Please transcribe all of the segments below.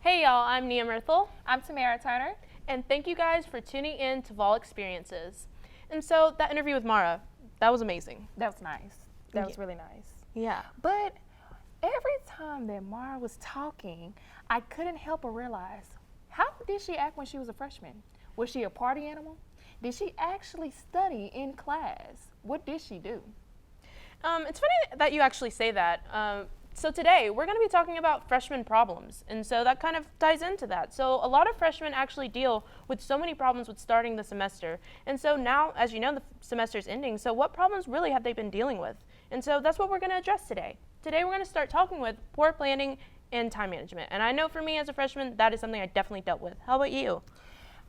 Hey y'all, I'm Nia Myrthil, I'm Tamera Turner. and thank you guys for tuning in to VolExperiences. And so that interview with Mara, that was amazing. That was nice. That was really nice. Yeah. But every time that Mara was talking, I couldn't help but realize, how did she act when she was a freshman? Was she a party animal? Did she actually study in class? What did she do? It's funny that you actually say that. So today we're going to be talking about freshman problems, and so that kind of ties into that. So a lot of freshmen actually deal with so many problems with starting the semester, and so now, as you know, the semester's ending. So what problems really have they been dealing with? And so that's what we're going to address today. Today we're going to start talking with poor planning and time management. And I know for me as a freshman, that is something I definitely dealt with. How about you?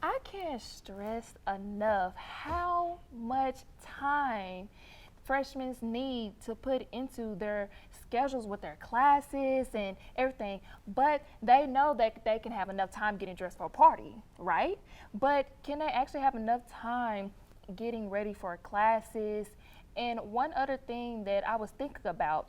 I can't stress enough how much time freshmen need to put into their schedules with their classes and everything, but they know that they can have enough time getting dressed for a party, right? But can they actually have enough time getting ready for classes? And one other thing that I was thinking about,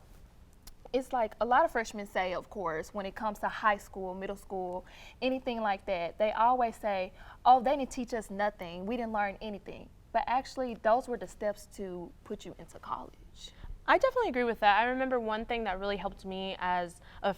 it's like a lot of freshmen say, of course, when it comes to high school, middle school, anything like that, they always say, oh, they didn't teach us nothing. We didn't learn anything. But actually, those were the steps to put you into college. I definitely agree with that. I remember one thing that really helped me as a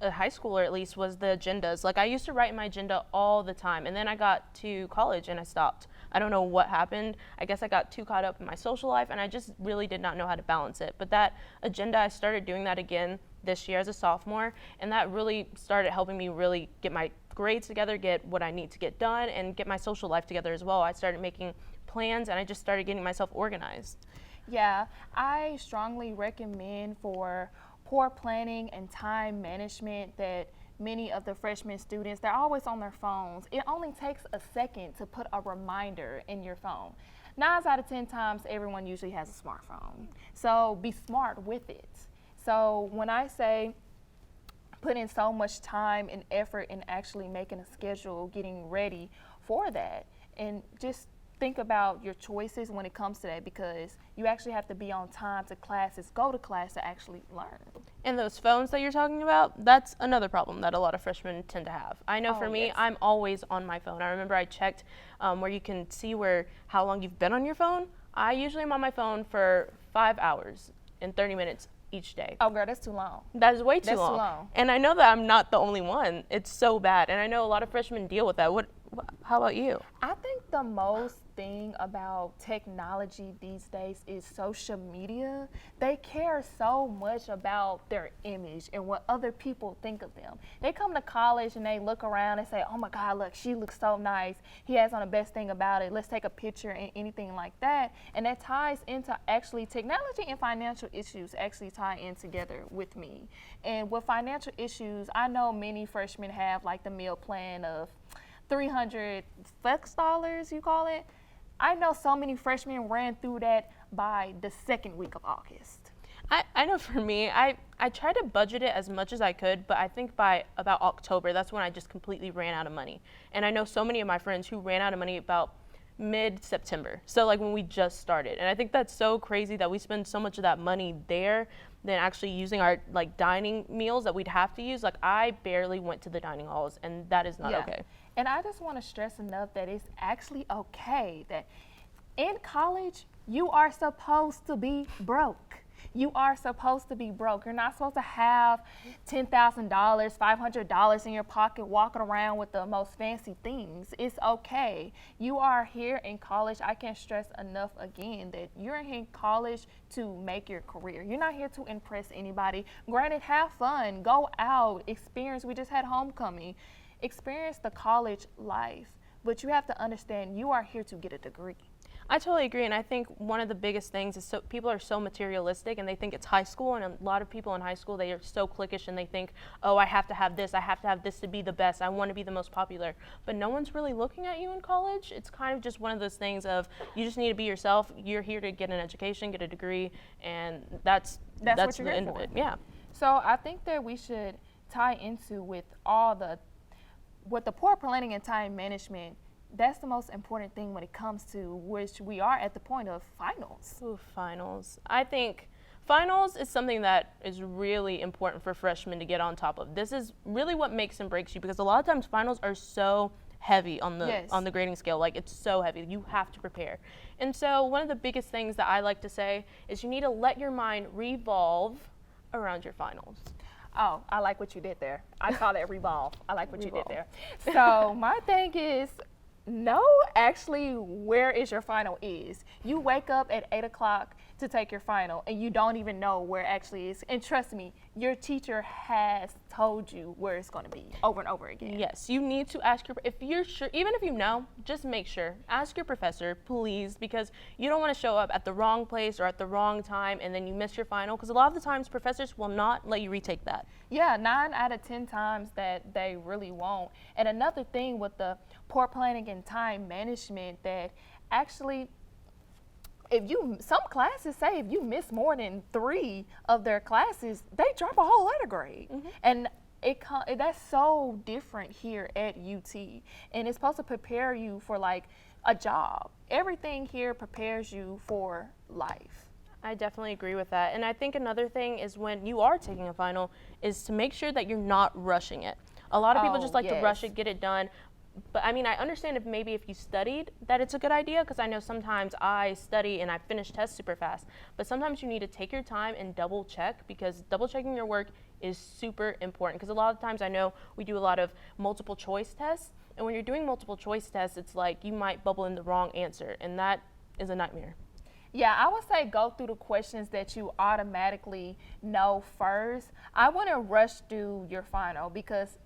high schooler, at least, was the agendas. Like, I used to write my agenda all the time, and then I got to college and I stopped. I don't know what happened. I guess I got too caught up in my social life, and I just really did not know how to balance it. But that agenda, I started doing that again this year as a sophomore, and that really started helping me really get my grades together, get what I need to get done, and get my social life together as well. I started making plans, and I just started getting myself organized. Yeah, I strongly recommend for poor planning and time management that many of the freshman students, they're always on their phones. It only takes a second to put a reminder in your phone. 9 out of 10 times, everyone usually has a smartphone. So be smart with it. So when I say put in so much time and effort in actually making a schedule, getting ready for that, and just think about your choices when it comes to that, because you actually have to be on time to classes, go to class to actually learn. And those phones that you're talking about, that's another problem that a lot of freshmen tend to have. I know for me, yes. I'm always on my phone. I remember I checked where you can see how long you've been on your phone. I usually am on my phone for 5 hours and 30 minutes each day. Oh girl, that's too long. That is way too That's long. too long. And I know that I'm not the only one. It's so bad. And I know a lot of freshmen deal with that. How about you? I think the most thing about technology these days is social media. They care so much about their image and what other people think of them. They come to college and they look around and say, oh my God, look, she looks so nice. He has on the best thing about it. Let's take a picture and anything like that. And that ties into actually technology and financial issues actually tie in together with me. And with financial issues, I know many freshmen have like the meal plan of $300 flex dollars, you call it. I know so many freshmen ran through that by the second week of August. I know for me, I tried to budget it as much as I could, but I think by about October, that's when I just completely ran out of money. And I know so many of my friends who ran out of money about mid-September. So like when we just started. And I think that's so crazy that we spend so much of that money there than actually using our like dining meals that we'd have to use. Like I barely went to the dining halls, and that is not okay. And I just want to stress enough that it's actually okay that in college, you are supposed to be broke. You are supposed to be broke. You're not supposed to have $10,000, $500 in your pocket walking around with the most fancy things. It's okay. You are here in college. I can't stress enough again that you're here in college to make your career. You're not here to impress anybody. Granted, have fun, go out, experience. We just had homecoming. Experience the college life. But you have to understand you are here to get a degree. I totally agree, and I think one of the biggest things is people are so materialistic, and they think it's high school, and a lot of people in high school, they are so cliquish, and they think, oh, I have to have this to be the best, I want to be the most popular, but no one's really looking at you in college. It's kind of just one of those things of you just need to be yourself. You're here to get an education, get a degree, and that's what you're the here end for. of it. Yeah. So I think that we should tie into with the poor planning and time management. That's the most important thing when it comes to which we are at the point of finals. Ooh, finals. I think Finals is something that is really important for freshmen to get on top of. This is really what makes and breaks you, because a lot of times finals are so heavy on the Yes. on the grading scale. Like, it's so heavy. You have to prepare. And so one of the biggest things that I like to say is you need to let your mind revolve around your finals. Oh, I like what you did there. I call that revolve. I like what you Revolve. did there. So my thing is, know actually where is your final is. You wake up at 8 o'clock to take your final and you don't even know where it actually is. And trust me, your teacher has told you where it's going to be over and over again. Yes, you need to ask if you're sure, even if you know, just make sure. Ask your professor, please, because you don't want to show up at the wrong place or at the wrong time and then you miss your final, because a lot of the times professors will not let you retake that. Yeah, 9 out of 10 times that they really won't. And another thing with the poor planning and time management, that actually, some classes say if you miss more than 3 of their classes, they drop a whole letter grade. And that's so different here at UT. And it's supposed to prepare you for like a job. Everything here prepares you for life. I definitely agree with that. And I think another thing is, when you are taking a final, is to make sure that you're not rushing it. A lot of people just like to rush it, get it done. But I mean, I understand if you studied, that it's a good idea, because I know sometimes I study and I finish tests super fast. But sometimes you need to take your time and double check, because double checking your work is super important. Because a lot of times I know we do a lot of multiple choice tests. And when you're doing multiple choice tests, it's like you might bubble in the wrong answer, and that is a nightmare. Yeah, I would say go through the questions that you automatically know first. I wouldn't rush through your final, because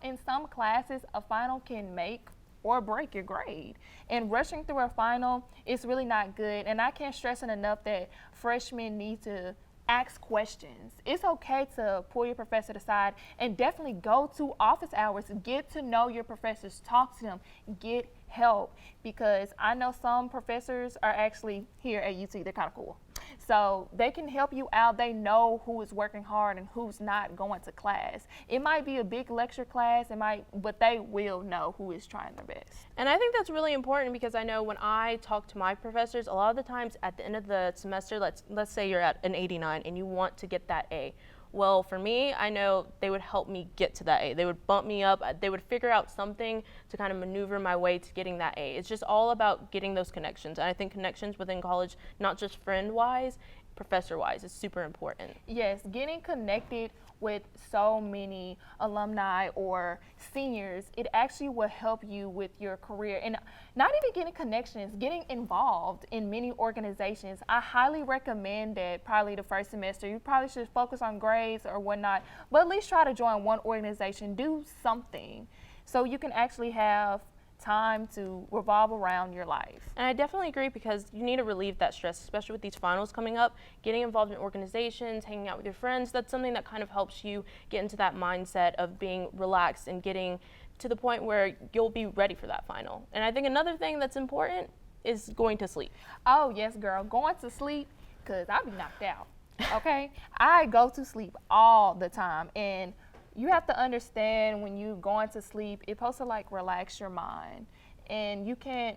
in some classes a final can make or break your grade. And rushing through a final is really not good. And I can't stress it enough that freshmen need to ask questions. It's okay to pull your professor aside and definitely go to office hours. Get to know your professors, talk to them, get help, because I know some professors are actually here at UT, they're kind of cool. So they can help you out. They know who is working hard and who's not going to class. It might be a big lecture class, but they will know who is trying their best. And I think that's really important, because I know when I talk to my professors, a lot of the times at the end of the semester, let's say you're at an 89 and you want to get that A. Well, for me, I know they would help me get to that A. They would bump me up. They would figure out something to kind of maneuver my way to getting that A. It's just all about getting those connections. And I think connections within college, not just friend-wise, professor-wise, is super important. Yes, getting connected with so many alumni or seniors, it actually will help you with your career. And not even getting connections, getting involved in many organizations. I highly recommend that probably the first semester, you probably should focus on grades or whatnot, but at least try to join one organization, do something, so you can actually have time to revolve around your life. And I definitely agree, because you need to relieve that stress, especially with these finals coming up. Getting involved in organizations, hanging out with your friends, that's something that kind of helps you get into that mindset of being relaxed and getting to the point where you'll be ready for that final. And I think another thing that's important is going to sleep. Oh yes, girl, going to sleep, because I be knocked out, okay? I go to sleep all the time, and you have to understand, when you going to sleep, it's supposed to like relax your mind. And you can't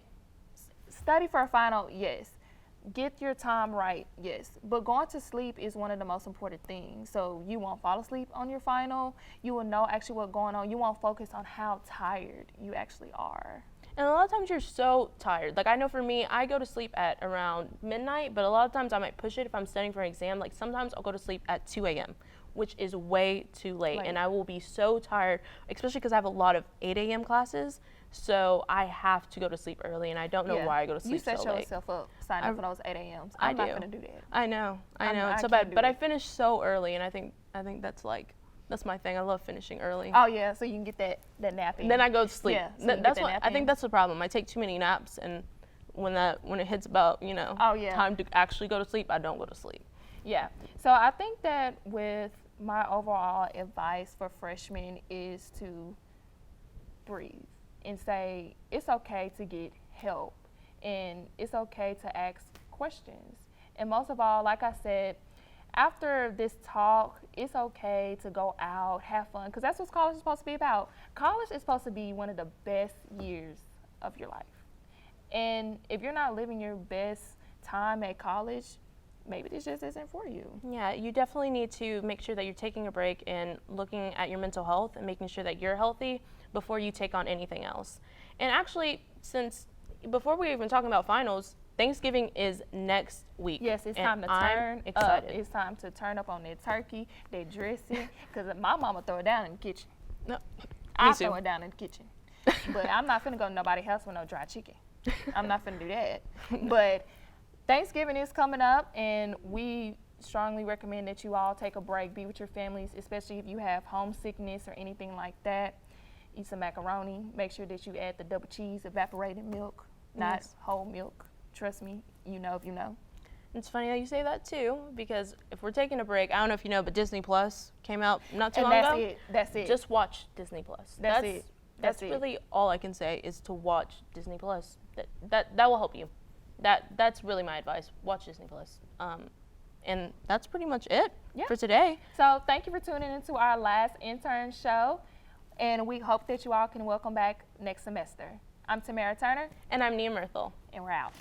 study for a final, yes. Get your time right, yes. But going to sleep is one of the most important things. So you won't fall asleep on your final. You will know actually what's going on. You won't focus on how tired you actually are. And a lot of times you're so tired. Like, I know for me, I go to sleep at around midnight, but a lot of times I might push it if I'm studying for an exam. Like, sometimes I'll go to sleep at 2 a.m., which is way too late. And I will be so tired, especially because I have a lot of 8 a.m. classes. So I have to go to sleep early, and I don't know why I go to sleep so late. You set yourself up, sign up for those 8 a.m.s. I'm not going to do that. I know, it's so bad. But I finish so early, and I think that's my thing. I love finishing early. Oh yeah, so you can get that nap in. Then I go to sleep. Yeah, so that's what I think that's the problem. I take too many naps, and when it hits about time to actually go to sleep, I don't go to sleep. Yeah. So I think that with my overall advice for freshmen is to breathe and say it's okay to get help, and it's okay to ask questions. And most of all, like I said, after this talk, it's okay to go out, have fun, because that's what college is supposed to be about. College is supposed to be one of the best years of your life. And if you're not living your best time at college, maybe this just isn't for you. Yeah, you definitely need to make sure that you're taking a break and looking at your mental health and making sure that you're healthy before you take on anything else. And actually, since before we even talking about finals, Thanksgiving is next week. Yes, it's and time to I'm turn up. excited. It's time to turn up on that turkey, that dressing, because my mama throw it down in the kitchen. No, I me too. throw it down in the kitchen. But I'm not finna go to nobody's house with no dry chicken. I'm not finna do that. But Thanksgiving is coming up, and we strongly recommend that you all take a break, be with your families, especially if you have homesickness or anything like that. Eat some macaroni. Make sure that you add the double cheese, evaporated milk, not Yes. whole milk. Trust me, you know if you know. It's funny that you say that too, because if we're taking a break, I don't know if you know, but Disney Plus came out not too And long that's ago. it. That's it. Just watch Disney Plus. That's it. That's That's it. really all I can say is to watch Disney Plus. That will help you. That's really my advice. Watch Disney Plus. And that's pretty much it Yeah. for today. So thank you for tuning into our last intern show, and we hope that you all can welcome back next semester. I'm Tamera Turner, And I'm Nia Myrthil. and we're out.